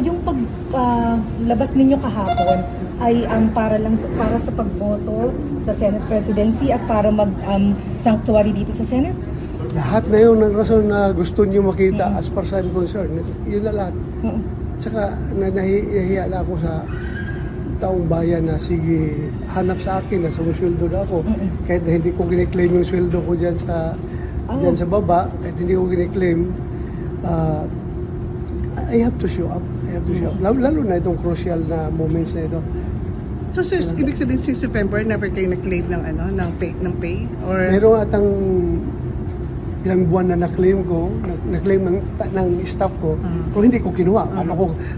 Yung paglabas ninyo kahapon ay para sa pagboto sa Senate presidency at para mag-sanctuary dito sa Senate? Lahat na yun ng rason na gusto niyo makita as far as I'm concerned. Yun na lahat. Tsaka nahihiya na ako sa taong bayan na sige, hanap sa akin na sumusweldo na ako. Kahit na hindi ko kiniklaim yung sweldo ko dyan sa baba, kahit hindi ko kiniklaim, I have to show up. Lalo na itong crucial na moments na ito. So sir, ibig sabihin since November, never kayo nag-claim ng pay? Or... Meron atang ilang buwan na na-claim ko, na-claim ng staff ko, pero hindi ko kinuha.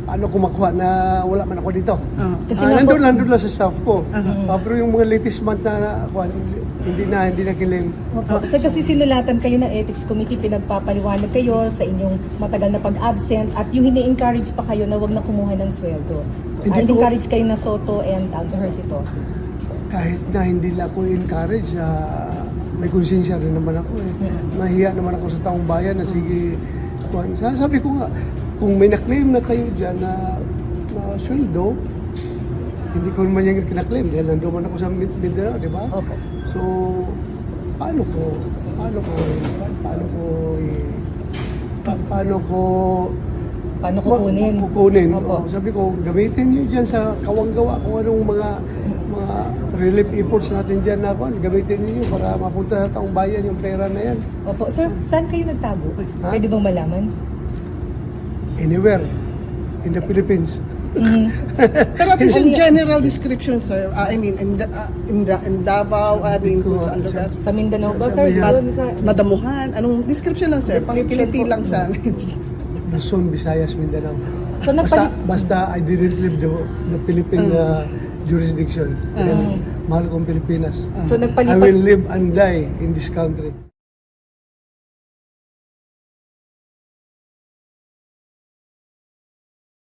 Paano ko makuha na wala man ako dito? Nandun lang sa staff ko. Pero yung mga latest month na hindi na claim. So kasi sinulatan kayo ng ethics committee, pinagpapaliwanag kayo sa inyong matagal na pag-absent at yung hini-encourage pa kayo na wag na kumuha ng sweldo. Encourage kayo na Soto and Ejercito. Kahit na hindi na ako encourage, may konsensya rin naman ako eh. Mahiya naman ako sa taong bayan na sige, sabi ko nga, kung may na-claim na kayo dyan na sweldo, hindi ko naman yung kina-claim dahil nandoon man ako sa Mindanao, di ba? Opo. So, paano kukunin? Opo. Sabi ko, gamitin nyo dyan sa kawanggawa kung anong mga relief efforts natin dyan na gamitin niyo para mapunta sa taong bayan yung pera na yan. Opo. Sir, saan kayo nagtago? Pwede bang malaman? Anywhere in the Philippines. Pero at least in general description, sir, I mean, in Davao, kung saan lugar? Sa Mindanao ba, sir? Madamuhan? Anong description lang, sir? Pangkiliti lang sa amin. Luzon, Visayas, Mindanao. So, Basta I didn't leave the Philippine jurisdiction. Mahal kong Pilipinas. So, I will live and die in this country.